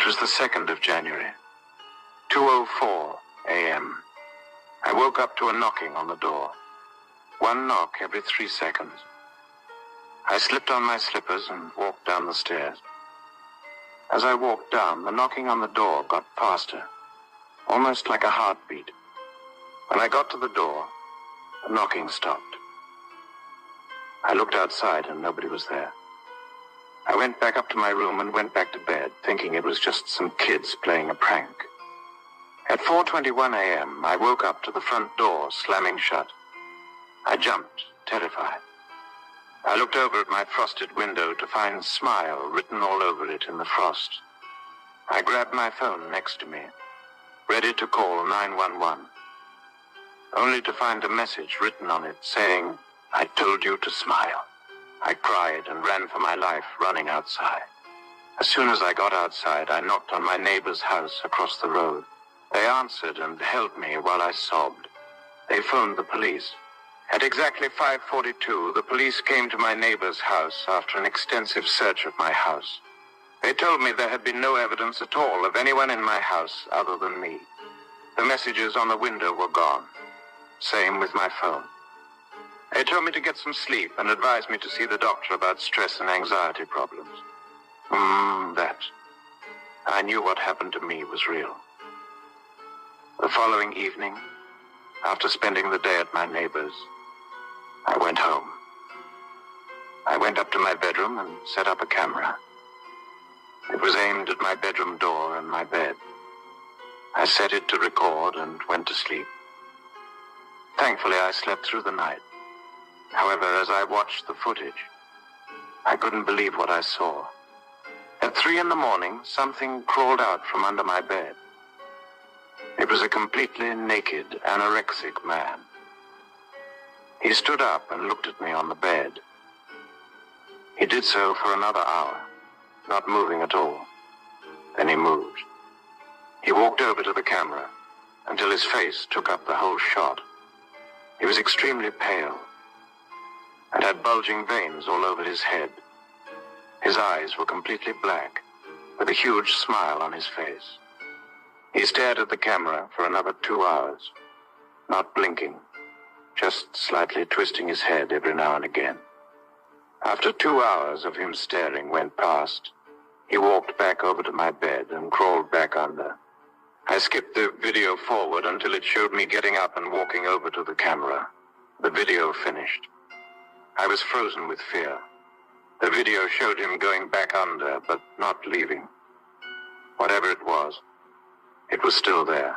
was the 2nd of January, 2:04 a.m. I woke up to a knocking on the door. One knock every 3 seconds. I slipped on my slippers and walked down the stairs. As I walked down, the knocking on the door got faster, almost like a heartbeat. When I got to the door, the knocking stopped. I looked outside and nobody was there. I went back up to my room and went back to bed, thinking it was just some kids playing a prank. At 4:21 a.m., I woke up to the front door slamming shut. I jumped, terrified. I looked over at my frosted window to find "Smile" written all over it in the frost. I grabbed my phone next to me, ready to call 911, only to find a message written on it saying, "I told you to smile." I cried and ran for my life, running outside. As soon as I got outside, I knocked on my neighbor's house across the road. They answered and held me while I sobbed. They phoned the police. At exactly 5:42, the police came to my neighbor's house after an extensive search of my house. They told me there had been no evidence at all of anyone in my house other than me. The messages on the window were gone. Same with my phone. They told me to get some sleep and advised me to see the doctor about stress and anxiety problems. That. I knew what happened to me was real. The following evening, after spending the day at my neighbor's, I went home. I went up to my bedroom and set up a camera. It was aimed at my bedroom door and my bed. I set it to record and went to sleep. Thankfully, I slept through the night. However, as I watched the footage, I couldn't believe what I saw. At 3 a.m, something crawled out from under my bed. It was a completely naked, anorexic man. He stood up and looked at me on the bed. He did so for another hour, not moving at all. Then he moved. He walked over to the camera until his face took up the whole shot. He was extremely pale and had bulging veins all over his head. His eyes were completely black, with a huge smile on his face. He stared at the camera for another 2 hours, not blinking, just slightly twisting his head every now and again. After 2 hours of him staring went past, he walked back over to my bed and crawled back under. I skipped the video forward until it showed me getting up and walking over to the camera. The video finished. I was frozen with fear. The video showed him going back under, but not leaving. Whatever it was still there.